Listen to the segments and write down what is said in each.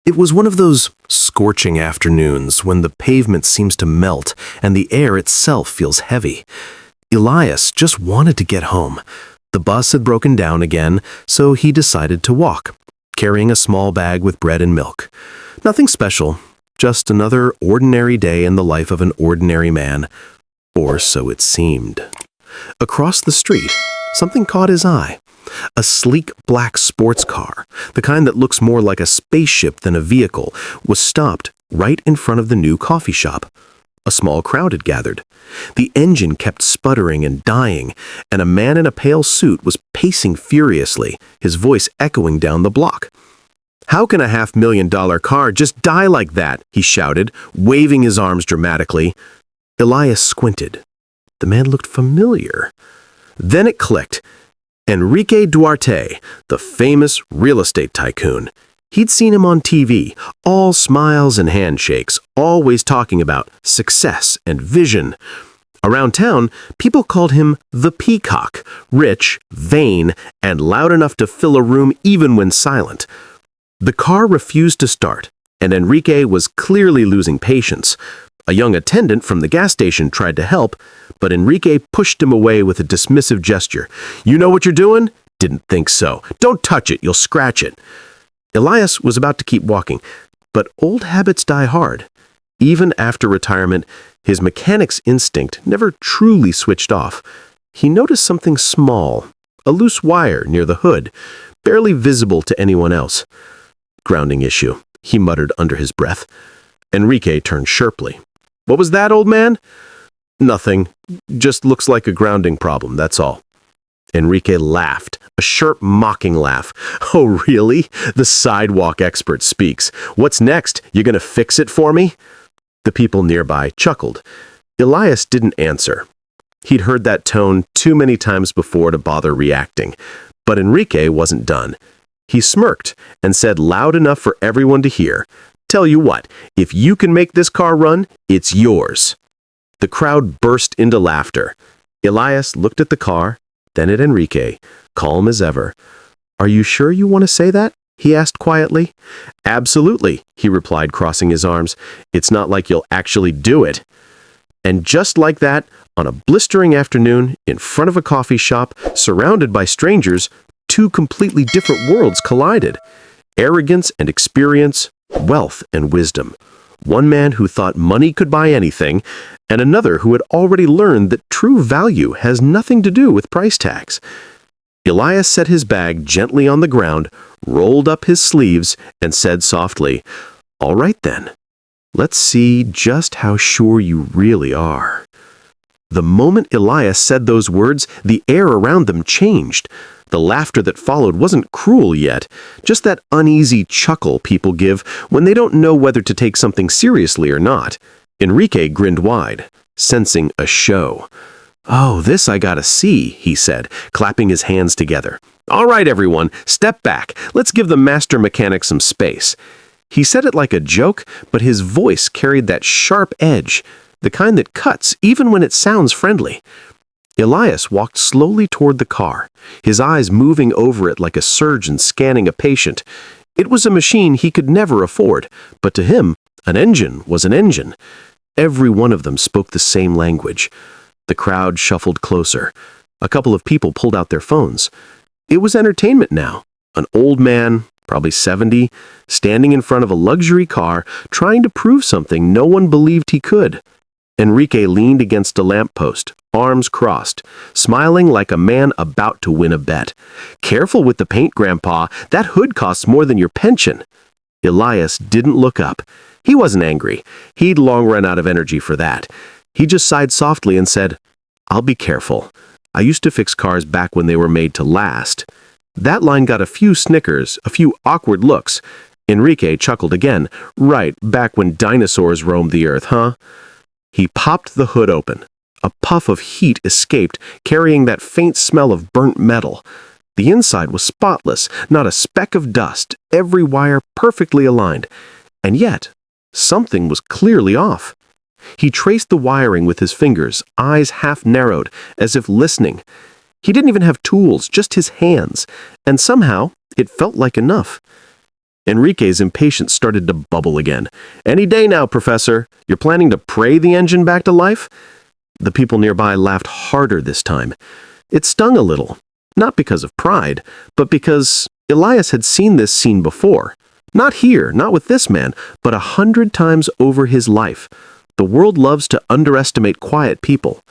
It was one of those scorching afternoons when the pavement seems to melt and the air itself feels heavy. Elias just wanted to get home. The bus had broken down again, so he decided to walk, carrying a small bag with bread and milk. Nothing special, just another ordinary day in the life of an ordinary man, or so it seemed. Across the street, something caught his eye. A sleek black sports car, the kind that looks more like a spaceship than a vehicle, was stopped right in front of the new coffee shop. A small crowd had gathered. The engine kept sputtering and dying, and a man in a pale suit was pacing furiously, his voice echoing down the block. "How can a $500,000 car just die like that?" he shouted, waving his arms dramatically. Elias squinted. The man looked familiar. Then it clicked. Enrique Duarte, the famous real estate tycoon. He'd seen him on TV, all smiles and handshakes, always talking about success and vision. Around town, people called him the Peacock, rich, vain, and loud enough to fill a room even when silent. The car refused to start, and Enrique was clearly losing patience. A young attendant from the gas station tried to help, but Enrique pushed him away with a dismissive gesture. "You know what you're doing? Didn't think so. Don't touch it, you'll scratch it." Elias was about to keep walking, but old habits die hard. Even after retirement, his mechanic's instinct never truly switched off. He noticed something small, a loose wire near the hood, barely visible to anyone else. "Grounding issue," he muttered under his breath. Enrique turned sharply. "What was that, old man?" "Nothing. Just looks like a grounding problem, that's all." Enrique laughed, a sharp, mocking laugh. "Oh, really? The sidewalk expert speaks. What's next? You gonna fix it for me?" The people nearby chuckled. Elias didn't answer. He'd heard that tone too many times before to bother reacting. But Enrique wasn't done. He smirked and said loud enough for everyone to hear, "Tell you what, if you can make this car run, it's yours." The crowd burst into laughter. Elias looked at the car, then at Enrique, calm as ever. "Are you sure you want to say that?" he asked quietly. "Absolutely," he replied, crossing his arms. "It's not like you'll actually do it." And just like that, on a blistering afternoon, in front of a coffee shop, surrounded by strangers, two completely different worlds collided. Arrogance and experience, wealth and wisdom. One man who thought money could buy anything, and another who had already learned that true value has nothing to do with price tags. Elias set his bag gently on the ground, rolled up his sleeves, and said softly, "All right then, let's see just how sure you really are." The moment Elias said those words, the air around them changed. The laughter that followed wasn't cruel yet, just that uneasy chuckle people give when they don't know whether to take something seriously or not. Enrique grinned wide, sensing a show. "Oh, this I gotta see," he said, clapping his hands together. "All right, everyone, step back. Let's give the master mechanic some space." He said it like a joke, but his voice carried that sharp edge, the kind that cuts even when it sounds friendly. Elias walked slowly toward the car, his eyes moving over it like a surgeon scanning a patient. It was a machine he could never afford, but to him, an engine was an engine. Every one of them spoke the same language. The crowd shuffled closer. A couple of people pulled out their phones. It was entertainment now. An old man, probably 70, standing in front of a luxury car, trying to prove something no one believed he could. Enrique leaned against a lamppost, arms crossed, smiling like a man about to win a bet. "Careful with the paint, Grandpa. That hood costs more than your pension." Elias didn't look up. He wasn't angry. He'd long run out of energy for that. He just sighed softly and said, "I'll be careful. I used to fix cars back when they were made to last." That line got a few snickers, a few awkward looks. Enrique chuckled again. "Right, back when dinosaurs roamed the earth, huh?" He popped the hood open. A puff of heat escaped, carrying that faint smell of burnt metal. The inside was spotless, not a speck of dust, every wire perfectly aligned. And yet, something was clearly off. He traced the wiring with his fingers, eyes half narrowed, as if listening. He didn't even have tools, just his hands, and somehow it felt like enough. Enrique's impatience started to bubble again. "Any day now, Professor. You're planning to pray the engine back to life?" The people nearby laughed harder this time. It stung a little, not because of pride, but because Elias had seen this scene before. Not here, not with this man, but 100 times over his life. The world loves to underestimate quiet people.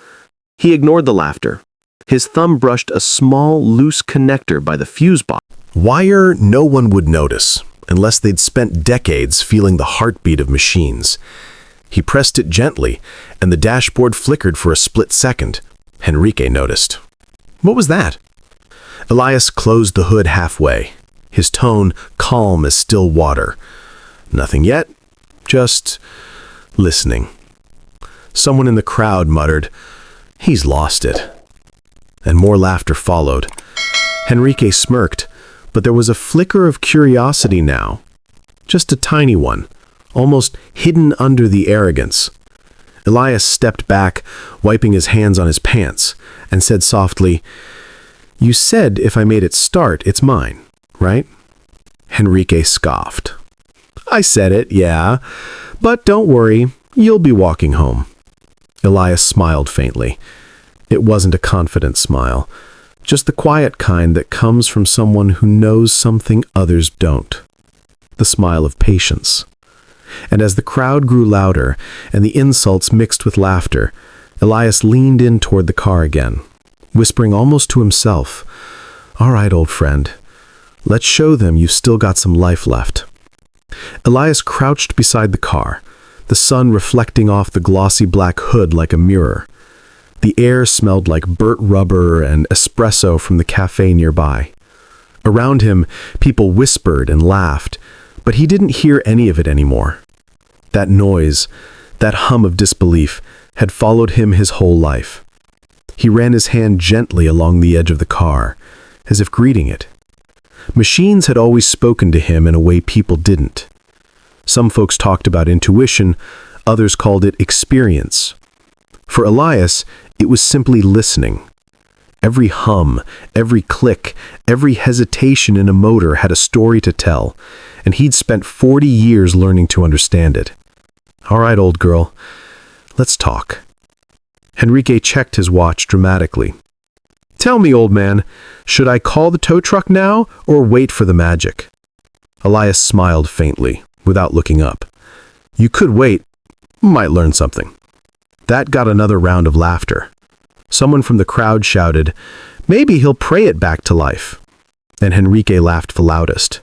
He ignored the laughter. His thumb brushed a small, loose connector by the fuse box. Wire no one would notice, unless they'd spent decades feeling the heartbeat of machines. He pressed it gently, and the dashboard flickered for a split second. Enrique noticed. What was that? Elias closed the hood halfway, his tone calm as still water. Nothing yet, just listening. Someone in the crowd muttered, "He's lost it." And more laughter followed. Enrique smirked, but there was a flicker of curiosity now. Just a tiny one, almost hidden under the arrogance. Elias stepped back, wiping his hands on his pants, and said softly, "You said if I made it start, it's mine, right?" Enrique scoffed. "I said it, yeah, but don't worry, you'll be walking home." Elias smiled faintly. It wasn't a confident smile, just the quiet kind that comes from someone who knows something others don't. The smile of patience. And as the crowd grew louder and the insults mixed with laughter, Elias leaned in toward the car again, whispering almost to himself, "All right, old friend, let's show them you've still got some life left." Elias crouched beside the car, the sun reflecting off the glossy black hood like a mirror. The air smelled like burnt rubber and espresso from the cafe nearby. Around him, people whispered and laughed, but he didn't hear any of it anymore. That noise, that hum of disbelief, had followed him his whole life. He ran his hand gently along the edge of the car, as if greeting it. Machines had always spoken to him in a way people didn't. Some folks talked about intuition, others called it experience. For Elias, it was simply listening. Every hum, every click, every hesitation in a motor had a story to tell, and he'd spent 40 years learning to understand it. "All right, old girl, let's talk." Enrique checked his watch dramatically. "Tell me, old man, should I call the tow truck now or wait for the magic?" Elias smiled faintly, without looking up. "You could wait, might learn something." That got another round of laughter. Someone from the crowd shouted, "Maybe he'll pray it back to life." And Enrique laughed the loudest.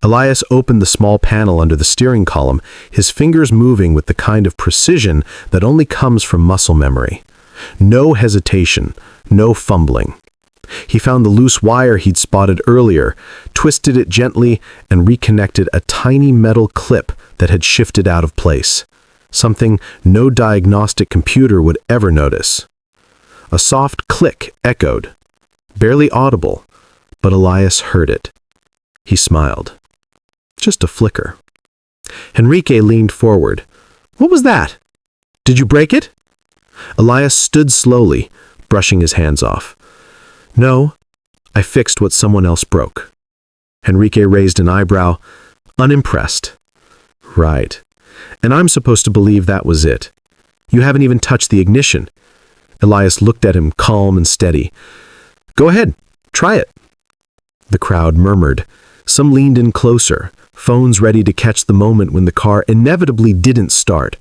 Elias opened the small panel under the steering column, his fingers moving with the kind of precision that only comes from muscle memory. No hesitation, no fumbling. He found the loose wire he'd spotted earlier, twisted it gently, and reconnected a tiny metal clip that had shifted out of place. Something no diagnostic computer would ever notice. A soft click echoed, barely audible, but Elias heard it. He smiled. Just a flicker. Enrique leaned forward. "What was that? Did you break it?" Elias stood slowly, brushing his hands off. "No, I fixed what someone else broke." Enrique raised an eyebrow, unimpressed. "Right. And I'm supposed to believe that was it. You haven't even touched the ignition." Elias looked at him calm and steady. "Go ahead, try it." The crowd murmured. Some leaned in closer, phones ready to catch the moment when the car inevitably didn't start.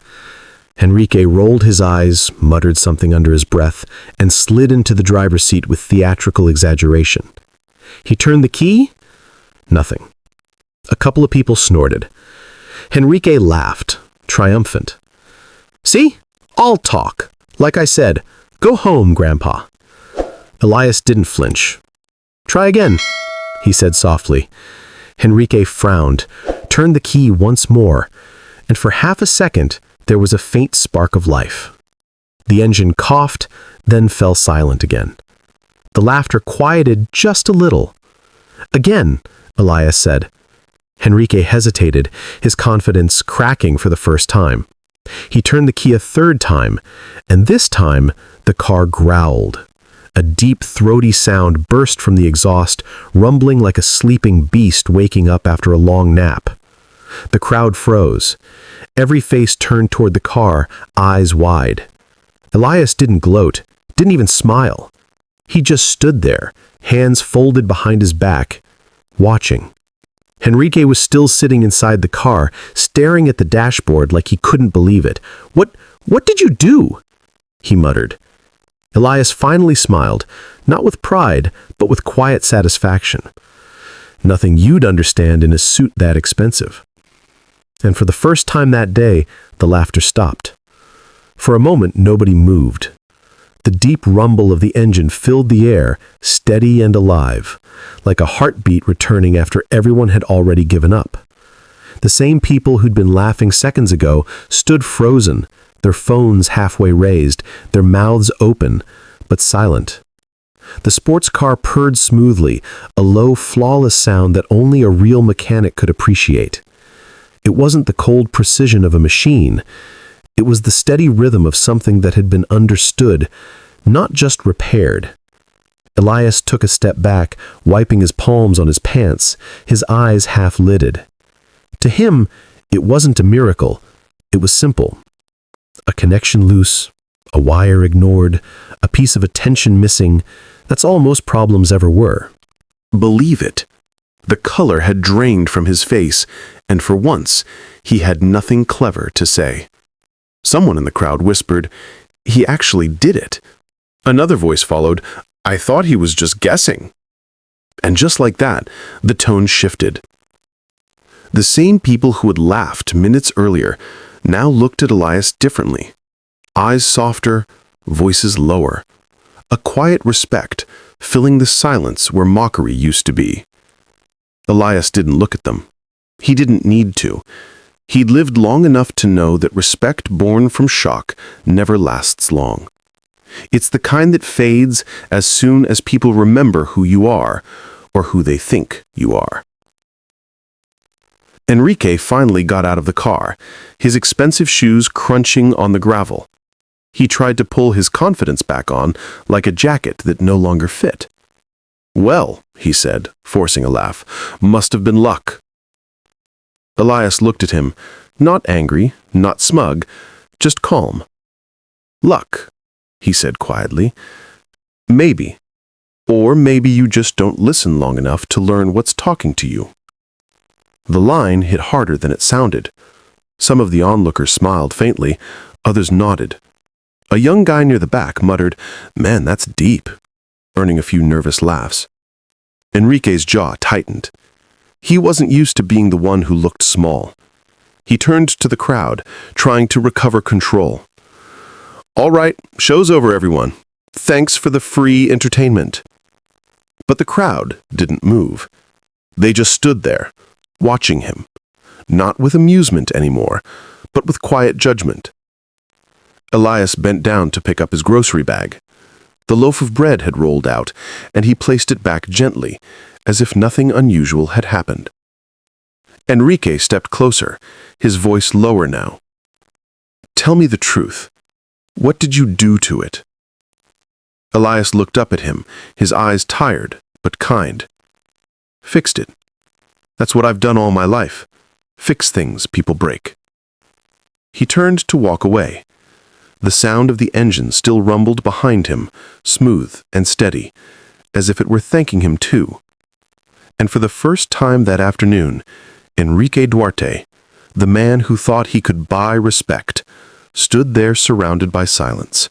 Enrique rolled his eyes, muttered something under his breath, and slid into the driver's seat with theatrical exaggeration. He turned the key. Nothing. A couple of people snorted. Enrique laughed, triumphant. "See? I'll talk. Like I said, go home, Grandpa." Elias didn't flinch. "Try again," he said softly. Enrique frowned, turned the key once more, and for half a second there was a faint spark of life. The engine coughed, then fell silent again. The laughter quieted just a little. "Again," Elias said. Enrique hesitated, his confidence cracking for the first time. He turned the key a third time, and this time the car growled. A deep, throaty sound burst from the exhaust, rumbling like a sleeping beast waking up after a long nap. The crowd froze. Every face turned toward the car, eyes wide. Elias didn't gloat, didn't even smile. He just stood there, hands folded behind his back, watching. Enrique was still sitting inside the car, staring at the dashboard like he couldn't believe it. What did you do?" he muttered. Elias finally smiled, not with pride, but with quiet satisfaction. Nothing you'd understand in a suit that expensive. And for the first time that day, the laughter stopped. For a moment, nobody moved. The deep rumble of the engine filled the air, steady and alive, like a heartbeat returning after everyone had already given up. The same people who'd been laughing seconds ago stood frozen, their phones halfway raised, their mouths open, but silent. The sports car purred smoothly, a low, flawless sound that only a real mechanic could appreciate. It wasn't the cold precision of a machine. It was the steady rhythm of something that had been understood, not just repaired. Elias took a step back, wiping his palms on his pants, his eyes half-lidded. To him, it wasn't a miracle. It was simple. A connection loose, a wire ignored, a piece of attention missing. That's all most problems ever were. Believe it. The color had drained from his face, and for once, he had nothing clever to say. Someone in the crowd whispered, "He actually did it." Another voice followed, "I thought he was just guessing." And just like that, the tone shifted. The same people who had laughed minutes earlier now looked at Elias differently. Eyes softer, voices lower. A quiet respect filling the silence where mockery used to be. Elias didn't look at them. He didn't need to. He'd lived long enough to know that respect born from shock never lasts long. It's the kind that fades as soon as people remember who you are, or who they think you are. Enrique finally got out of the car, his expensive shoes crunching on the gravel. He tried to pull his confidence back on, like a jacket that no longer fit. "Well," he said, forcing a laugh, "must have been luck." Elias looked at him, not angry, not smug, just calm. "Luck," he said quietly. "Maybe. Or maybe you just don't listen long enough to learn what's talking to you." The line hit harder than it sounded. Some of the onlookers smiled faintly, others nodded. A young guy near the back muttered, "Man, that's deep," earning a few nervous laughs. Enrique's jaw tightened. He wasn't used to being the one who looked small. He turned to the crowd, trying to recover control. "All right, show's over, everyone. Thanks for the free entertainment." But the crowd didn't move. They just stood there, watching him, not with amusement anymore, but with quiet judgment. Elias bent down to pick up his grocery bag. The loaf of bread had rolled out, and he placed it back gently, as if nothing unusual had happened. Enrique stepped closer, his voice lower now. "Tell me the truth. What did you do to it?" Elias looked up at him, his eyes tired, but kind. "Fixed it. That's what I've done all my life. Fix things people break." He turned to walk away. The sound of the engine still rumbled behind him, smooth and steady, as if it were thanking him too. And for the first time that afternoon, Enrique Duarte, the man who thought he could buy respect, stood there surrounded by silence.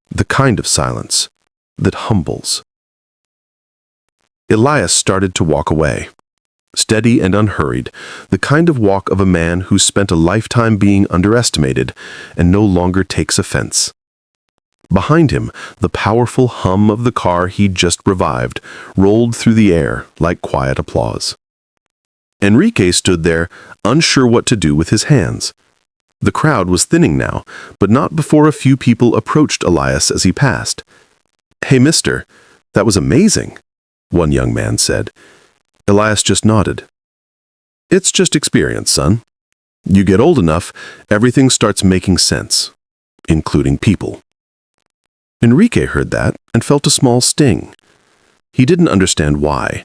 The kind of silence that humbles. Elias started to walk away. Steady and unhurried, the kind of walk of a man who spent a lifetime being underestimated and no longer takes offense. Behind him, the powerful hum of the car he'd just revived rolled through the air like quiet applause. Enrique stood there, unsure what to do with his hands. The crowd was thinning now, but not before a few people approached Elias as he passed. "Hey, mister, that was amazing," one young man said. Elias just nodded. "It's just experience, son. You get old enough, everything starts making sense, including people." Enrique heard that and felt a small sting. He didn't understand why.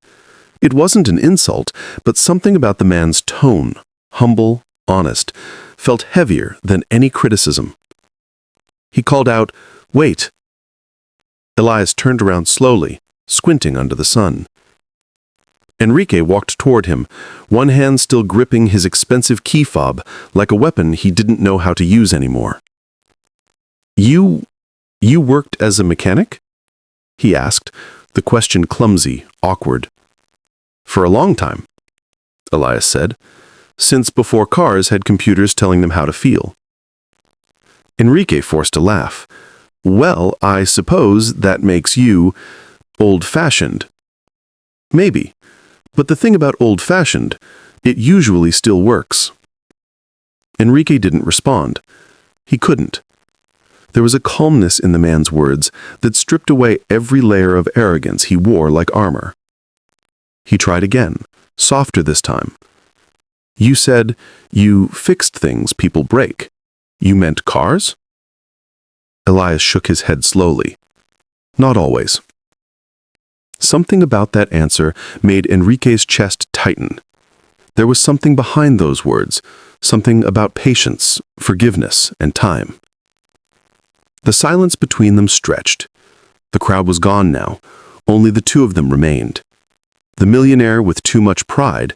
It wasn't an insult, but something about the man's tone, humble, honest, felt heavier than any criticism. He called out, "Wait!" Elias turned around slowly, squinting under the sun. Enrique walked toward him, one hand still gripping his expensive key fob like a weapon he didn't know how to use anymore. You worked as a mechanic?" he asked, the question clumsy, awkward. "For a long time," Elias said, "since before cars had computers telling them how to feel." Enrique forced a laugh. "Well, I suppose that makes you old-fashioned." "Maybe. But the thing about old-fashioned, it usually still works." Enrique didn't respond. He couldn't. There was a calmness in the man's words that stripped away every layer of arrogance he wore like armor. He tried again, softer this time. "You said you fixed things people break. You meant cars?" Elias shook his head slowly. "Not always." Something about that answer made Enrique's chest tighten. There was something behind those words, something about patience, forgiveness, and time. The silence between them stretched. The crowd was gone now. Only the two of them remained. The millionaire with too much pride,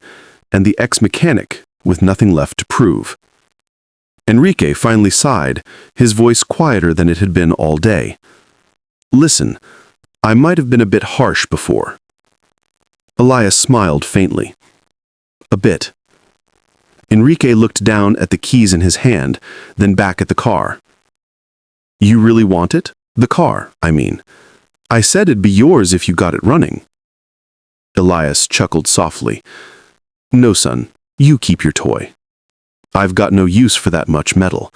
and the ex-mechanic with nothing left to prove. Enrique finally sighed, his voice quieter than it had been all day. "Listen, I might have been a bit harsh before." Elias smiled faintly. "A bit." Enrique looked down at the keys in his hand, then back at the car. "You really want it? The car, I mean. I said it'd be yours if you got it running." Elias chuckled softly. "No, son, you keep your toy. I've got no use for that much metal.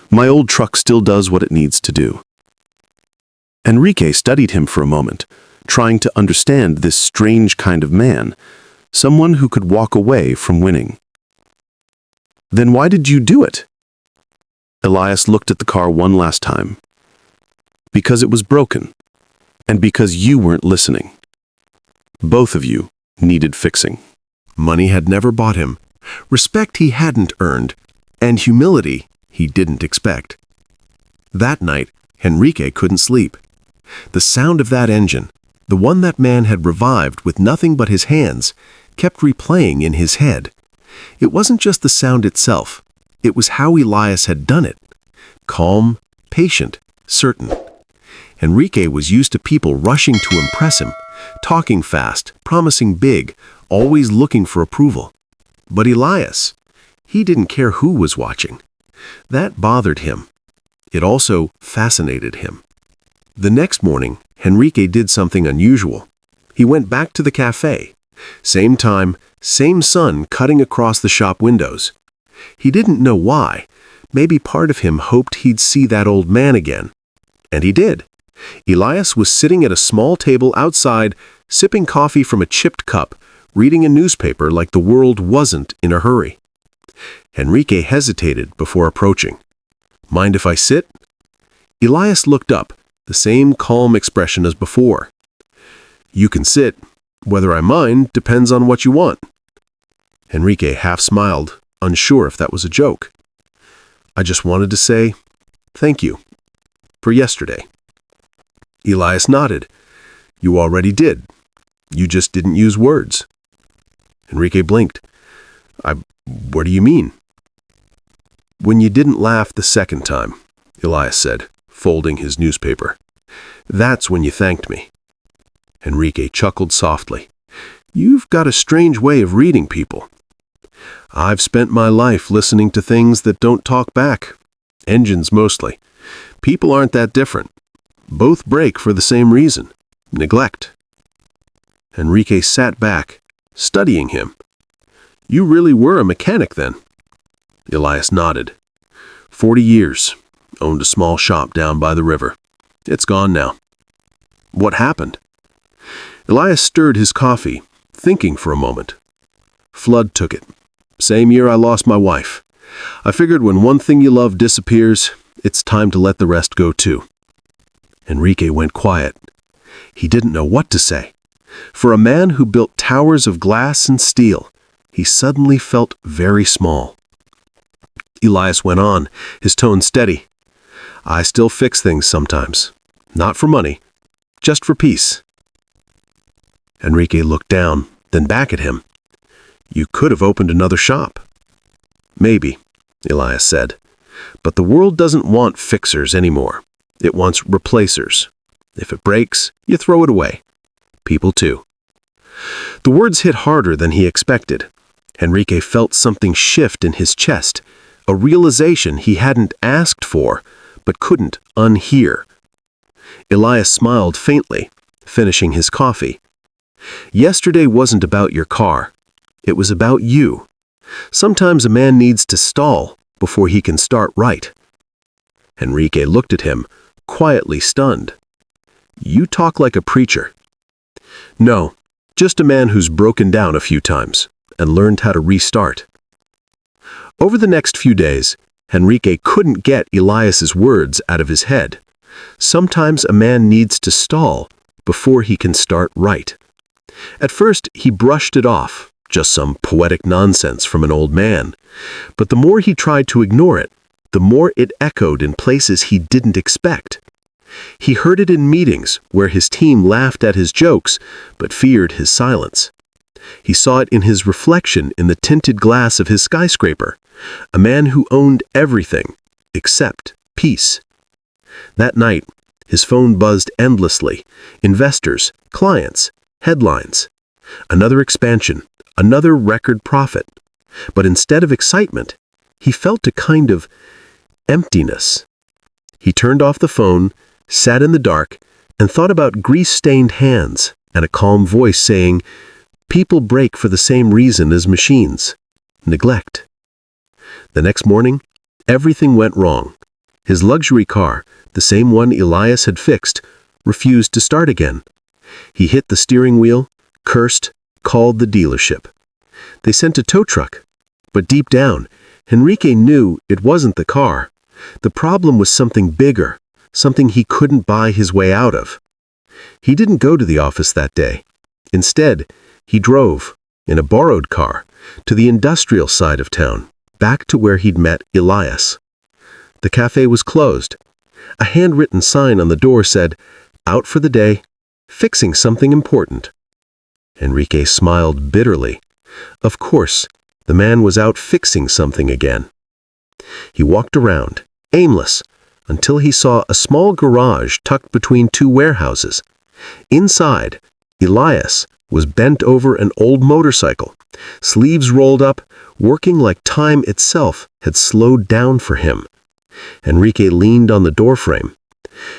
My old truck still does what it needs to do." Enrique studied him for a moment, trying to understand this strange kind of man, someone who could walk away from winning. "Then why did you do it?" Elias looked at the car one last time. "Because it was broken, and because you weren't listening. Both of you needed fixing." Money had never bought him, respect he hadn't earned, and humility he didn't expect. That night, Enrique couldn't sleep. The sound of that engine, the one that man had revived with nothing but his hands, kept replaying in his head. It wasn't just the sound itself, it was how Elias had done it. Calm, patient, certain. Enrique was used to people rushing to impress him, talking fast, promising big, always looking for approval. But Elias, he didn't care who was watching. That bothered him. It also fascinated him. The next morning, Enrique did something unusual. He went back to the cafe. Same time, same sun cutting across the shop windows. He didn't know why. Maybe part of him hoped he'd see that old man again. And he did. Elias was sitting at a small table outside, sipping coffee from a chipped cup, reading a newspaper like the world wasn't in a hurry. Enrique hesitated before approaching. "Mind if I sit?" Elias looked up, the same calm expression as before. "You can sit. Whether I mind depends on what you want." Enrique half smiled, unsure if that was a joke. "I just wanted to say thank you for yesterday." Elias nodded. "You already did. You just didn't use words." Enrique blinked. What do you mean?" "When you didn't laugh the second time," Elias said, folding his newspaper. "That's when you thanked me." Enrique chuckled softly. "You've got a strange way of reading people." "I've spent my life listening to things that don't talk back. Engines mostly. People aren't that different. Both break for the same reason: neglect." Enrique sat back, studying him. "You really were a mechanic then?" Elias nodded. 40 years. Owned a small shop down by the river. It's gone now." "What happened?" Elias stirred his coffee, thinking for a moment. "Flood took it. Same year I lost my wife. I figured when one thing you love disappears, it's time to let the rest go too." Enrique went quiet. He didn't know what to say. For a man who built towers of glass and steel, he suddenly felt very small. Elias went on, his tone steady. I still fix things sometimes. Not for money, just for peace. Enrique looked down, then back at him. You could have opened another shop. Maybe, Elias said. But the world doesn't want fixers anymore. It wants replacers. If it breaks, you throw it away. People too. The words hit harder than he expected. Enrique felt something shift in his chest, a realization he hadn't asked for, but couldn't unhear. Elias smiled faintly, finishing his coffee. Yesterday wasn't about your car. It was about you. Sometimes a man needs to stall before he can start right. Enrique looked at him, quietly stunned. You talk like a preacher. No, just a man who's broken down a few times and learned how to restart. Over the next few days, Enrique couldn't get Elias's words out of his head. Sometimes a man needs to stall before he can start right. At first, he brushed it off, just some poetic nonsense from an old man. But the more he tried to ignore it, the more it echoed in places he didn't expect. He heard it in meetings where his team laughed at his jokes, but feared his silence. He saw it in his reflection in the tinted glass of his skyscraper, a man who owned everything except peace. That night, his phone buzzed endlessly. Investors, clients, headlines. Another expansion, another record profit. But instead of excitement, he felt a kind of emptiness. He turned off the phone, sat in the dark, and thought about grease-stained hands and a calm voice saying, people break for the same reason as machines, neglect. The next morning, everything went wrong. His luxury car, the same one Elias had fixed, refused to start again. He hit the steering wheel, cursed, called the dealership. They sent a tow truck. But deep down, Enrique knew it wasn't the car. The problem was something bigger, something he couldn't buy his way out of. He didn't go to the office that day. Instead, he drove, in a borrowed car, to the industrial side of town, back to where he'd met Elias. The cafe was closed. A handwritten sign on the door said, out for the day, fixing something important. Enrique smiled bitterly. Of course, the man was out fixing something again. He walked around, aimless, until he saw a small garage tucked between two warehouses. Inside, Elias was bent over an old motorcycle, sleeves rolled up, working like time itself had slowed down for him. Enrique leaned on the doorframe.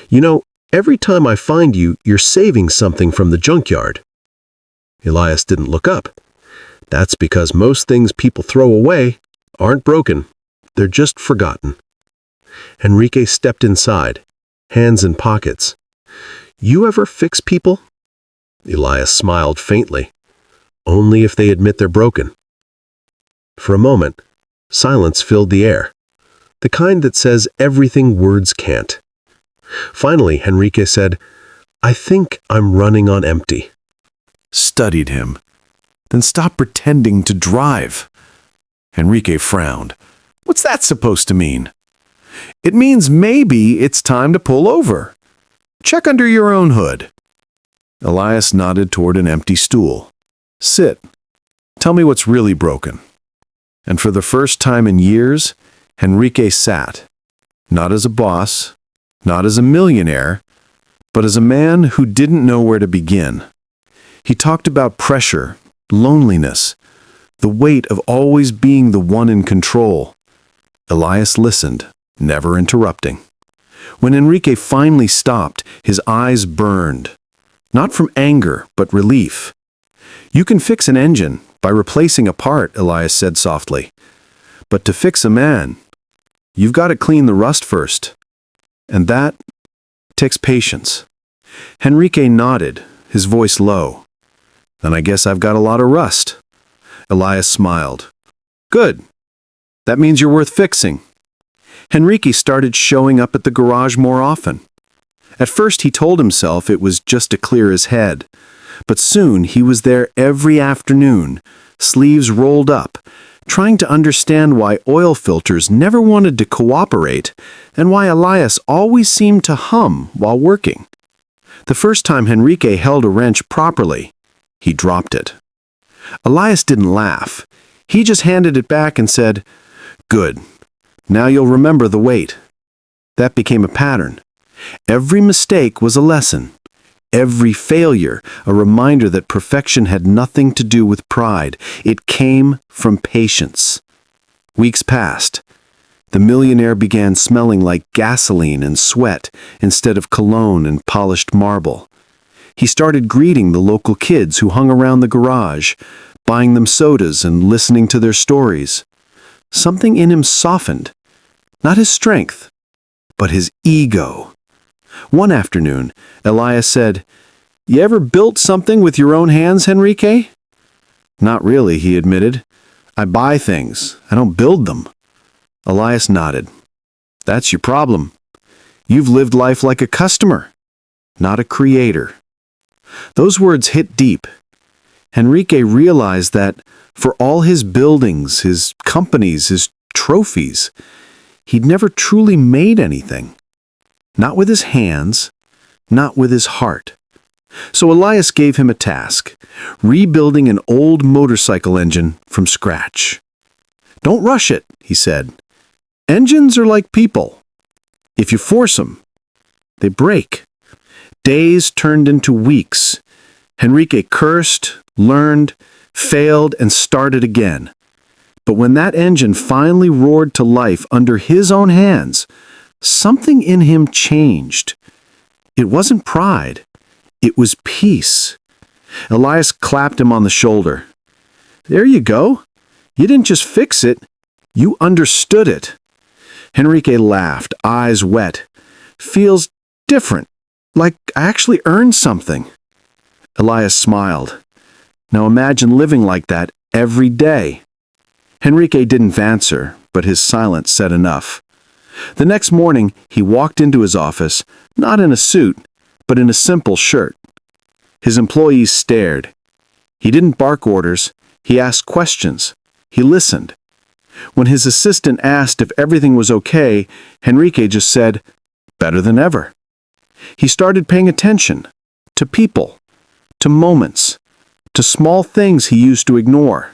You know, every time I find you, you're saving something from the junkyard. Elias didn't look up. That's because most things people throw away aren't broken. They're just forgotten. Enrique stepped inside, hands in pockets. You ever fix people? Elias smiled faintly. Only if they admit they're broken. For a moment, silence filled the air. The kind that says everything words can't. Finally, Enrique said, I think I'm running on empty. Studied him. Then stop pretending to drive. Enrique frowned. What's that supposed to mean? It means maybe it's time to pull over. Check under your own hood. Elias nodded toward an empty stool. Sit. Tell me what's really broken. And for the first time in years, Enrique sat. Not as a boss, not as a millionaire, but as a man who didn't know where to begin. He talked about pressure, loneliness, the weight of always being the one in control. Elias listened, never interrupting. When Enrique finally stopped, his eyes burned. Not from anger, but relief. You can fix an engine by replacing a part, Elias said softly. But to fix a man, you've got to clean the rust first. And that takes patience. Enrique nodded, his voice low. Then I guess I've got a lot of rust. Elias smiled. Good. That means you're worth fixing. Enrique started showing up at the garage more often. At first he told himself it was just to clear his head, but soon he was there every afternoon, sleeves rolled up, trying to understand why oil filters never wanted to cooperate and why Elias always seemed to hum while working. The first time Henrique held a wrench properly, he dropped it. Elias didn't laugh. He just handed it back and said, "Good. Now you'll remember the weight." That became a pattern. Every mistake was a lesson. Every failure, a reminder that perfection had nothing to do with pride. It came from patience. Weeks passed. The millionaire began smelling like gasoline and sweat instead of cologne and polished marble. He started greeting the local kids who hung around the garage, buying them sodas and listening to their stories. Something in him softened. Not his strength, but his ego. One afternoon, Elias said, "You ever built something with your own hands, Henrique?" "Not really," he admitted. "I buy things. I don't build them." Elias nodded. "That's your problem. You've lived life like a customer, not a creator." Those words hit deep. Henrique realized that for all his buildings, his companies, his trophies, he'd never truly made anything. Not with his hands, not with his heart. So Elias gave him a task, rebuilding an old motorcycle engine from scratch. "Don't rush it," he said. "Engines are like people. If you force them, they break." Days turned into weeks. Henrique cursed, learned, failed, and started again. But when that engine finally roared to life under his own hands, something in him changed. It wasn't pride. It was peace. Elias clapped him on the shoulder. "There you go. You didn't just fix it. You understood it." Henrique laughed, eyes wet. "Feels different, like I actually earned something." Elias smiled. "Now imagine living like that every day." Henrique didn't answer, but his silence said enough. The next morning, he walked into his office, not in a suit, but in a simple shirt. His employees stared. He didn't bark orders. He asked questions. He listened. When his assistant asked if everything was okay, Henrique just said, "Better than ever." He started paying attention to people, to moments, to small things he used to ignore.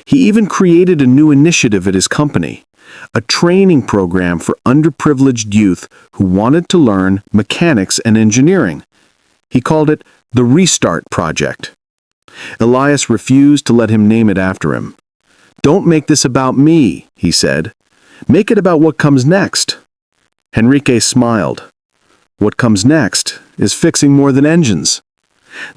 He even created a new initiative at his company, a training program for underprivileged youth who wanted to learn mechanics and engineering. He called it the Restart Project. Elias refused to let him name it after him. "Don't make this about me," he said. "Make it about what comes next." Henrique smiled. "What comes next is fixing more than engines."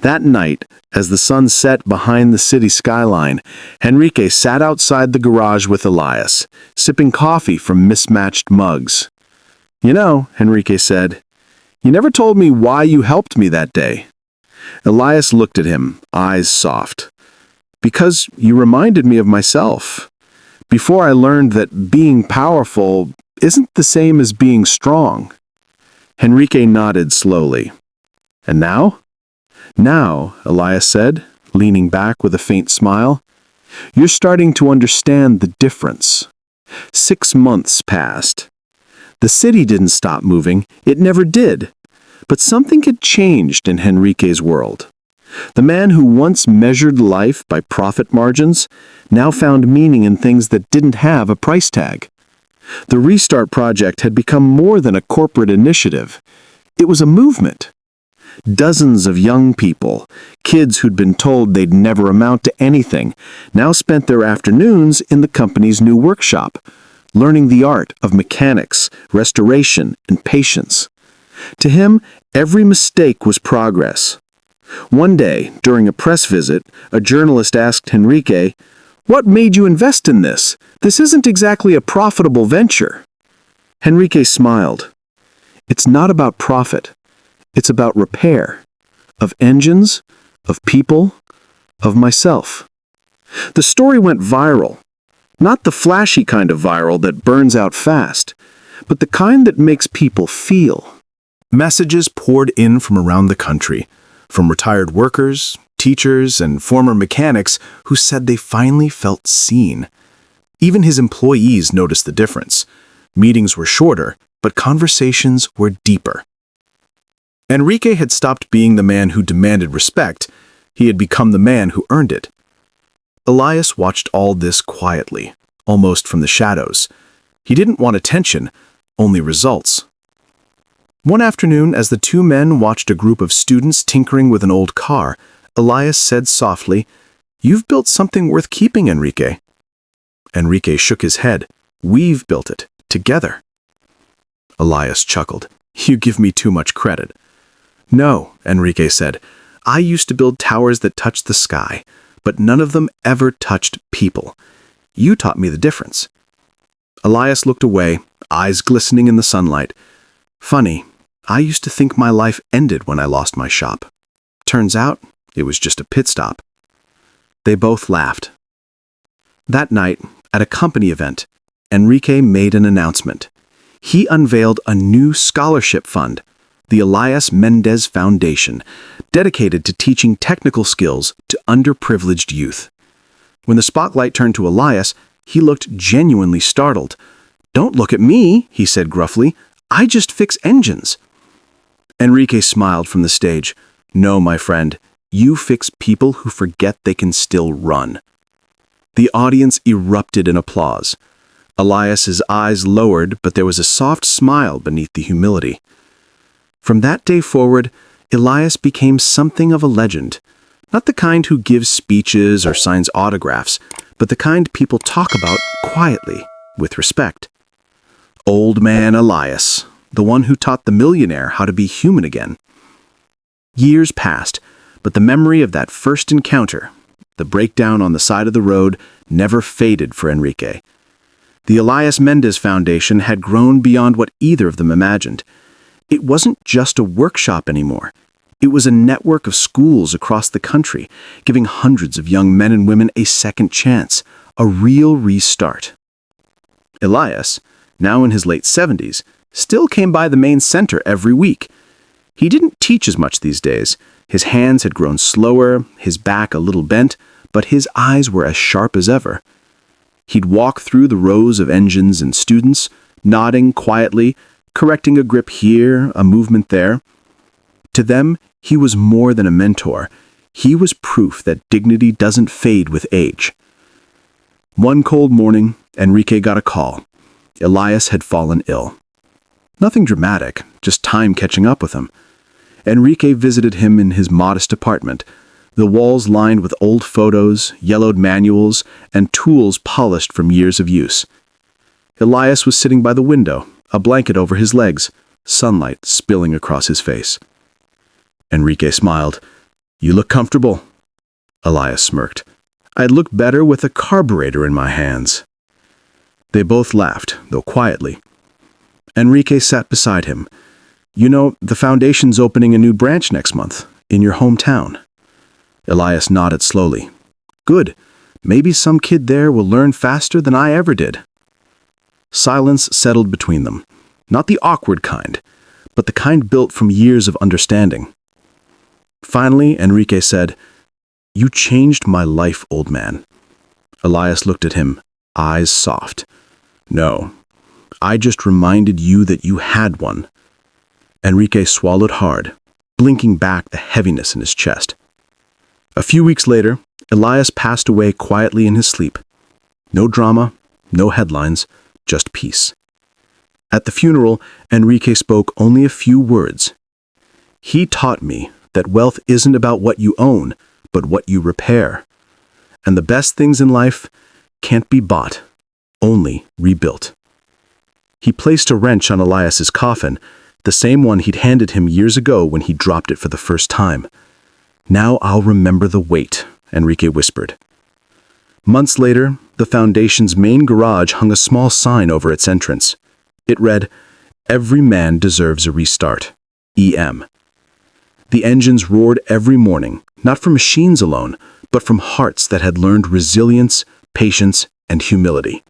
That night, as the sun set behind the city skyline, Henrique sat outside the garage with Elias, sipping coffee from mismatched mugs. "You know," Henrique said, "you never told me why you helped me that day." Elias looked at him, eyes soft. "Because you reminded me of myself. Before I learned that being powerful isn't the same as being strong." Henrique nodded slowly. "And now?" "Now," Elias said, leaning back with a faint smile, "you're starting to understand the difference." 6 months passed. The city didn't stop moving. It never did. But something had changed in Henrique's world. The man who once measured life by profit margins now found meaning in things that didn't have a price tag. The Restart Project had become more than a corporate initiative. It was a movement. Dozens of young people, kids who'd been told they'd never amount to anything, now spent their afternoons in the company's new workshop, learning the art of mechanics, restoration, and patience. To him, every mistake was progress. One day, during a press visit, a journalist asked Henrique, "What made you invest in this? This isn't exactly a profitable venture." Henrique smiled. "It's not about profit. It's about repair, of engines, of people, of myself." The story went viral. Not the flashy kind of viral that burns out fast, but the kind that makes people feel. Messages poured in from around the country, from retired workers, teachers, and former mechanics who said they finally felt seen. Even his employees noticed the difference. Meetings were shorter, but conversations were deeper. Enrique had stopped being the man who demanded respect. He had become the man who earned it. Elias watched all this quietly, almost from the shadows. He didn't want attention, only results. One afternoon, as the two men watched a group of students tinkering with an old car, Elias said softly, "You've built something worth keeping, Enrique." Enrique shook his head. "We've built it, together." Elias chuckled. "You give me too much credit." "No," Enrique said. "I used to build towers that touched the sky, but none of them ever touched people. You taught me the difference." Elias looked away, eyes glistening in the sunlight. "Funny, I used to think my life ended when I lost my shop. Turns out, it was just a pit stop." They both laughed. That night, at a company event, Enrique made an announcement. He unveiled a new scholarship fund, the Elias Mendez Foundation, dedicated to teaching technical skills to underprivileged youth. When the spotlight turned to Elias, he looked genuinely startled. "Don't look at me," he said gruffly. "I just fix engines." Enrique smiled from the stage. "No, my friend, you fix people who forget they can still run." The audience erupted in applause. Elias's eyes lowered, but there was a soft smile beneath the humility. From that day forward, Elias became something of a legend. Not the kind who gives speeches or signs autographs, but the kind people talk about quietly, with respect. Old Man Elias, the one who taught the millionaire how to be human again. Years passed, but the memory of that first encounter, the breakdown on the side of the road, never faded for Enrique. The Elias Mendez Foundation had grown beyond what either of them imagined. It wasn't just a workshop anymore. It was a network of schools across the country, giving hundreds of young men and women a second chance, a real restart. Elias, now in his late 70s, still came by the main center every week. He didn't teach as much these days. His hands had grown slower, his back a little bent, but his eyes were as sharp as ever. He'd walk through the rows of engines and students, nodding quietly, correcting a grip here, a movement there. To them, he was more than a mentor. He was proof that dignity doesn't fade with age. One cold morning, Enrique got a call. Elias had fallen ill. Nothing dramatic, just time catching up with him. Enrique visited him in his modest apartment, the walls lined with old photos, yellowed manuals, and tools polished from years of use. Elias was sitting by the window, a blanket over his legs, sunlight spilling across his face. Enrique smiled. "You look comfortable." Elias smirked. "I'd look better with a carburetor in my hands." They both laughed, though quietly. Enrique sat beside him. "You know, the foundation's opening a new branch next month, in your hometown." Elias nodded slowly. "Good. Maybe some kid there will learn faster than I ever did." Silence settled between them. Not the awkward kind, but the kind built from years of understanding. Finally, Enrique said, "You changed my life, old man." Elias looked at him, eyes soft. "No, I just reminded you that you had one." Enrique swallowed hard, blinking back the heaviness in his chest. A few weeks later, Elias passed away quietly in his sleep. No drama, no headlines, just peace. At the funeral, Enrique spoke only a few words. "He taught me that wealth isn't about what you own, but what you repair. And the best things in life can't be bought, only rebuilt." He placed a wrench on Elias's coffin, the same one he'd handed him years ago when he dropped it for the first time. "Now I'll remember the weight," Enrique whispered. Months later, the foundation's main garage hung a small sign over its entrance. It read, "Every man deserves a restart. EM." The engines roared every morning, not from machines alone, but from hearts that had learned resilience, patience, and humility.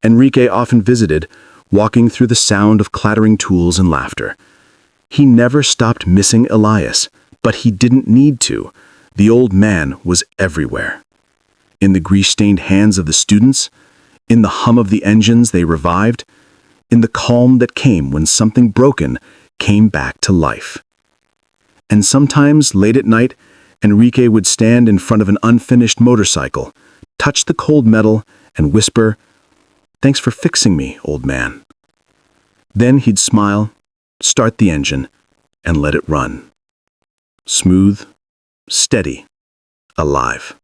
Enrique often visited, walking through the sound of clattering tools and laughter. He never stopped missing Elias, but he didn't need to. The old man was everywhere. In the grease-stained hands of the students, in the hum of the engines they revived, in the calm that came when something broken came back to life. And sometimes, late at night, Enrique would stand in front of an unfinished motorcycle, touch the cold metal, and whisper, "Thanks for fixing me, old man." Then he'd smile, start the engine, and let it run. Smooth, steady, alive.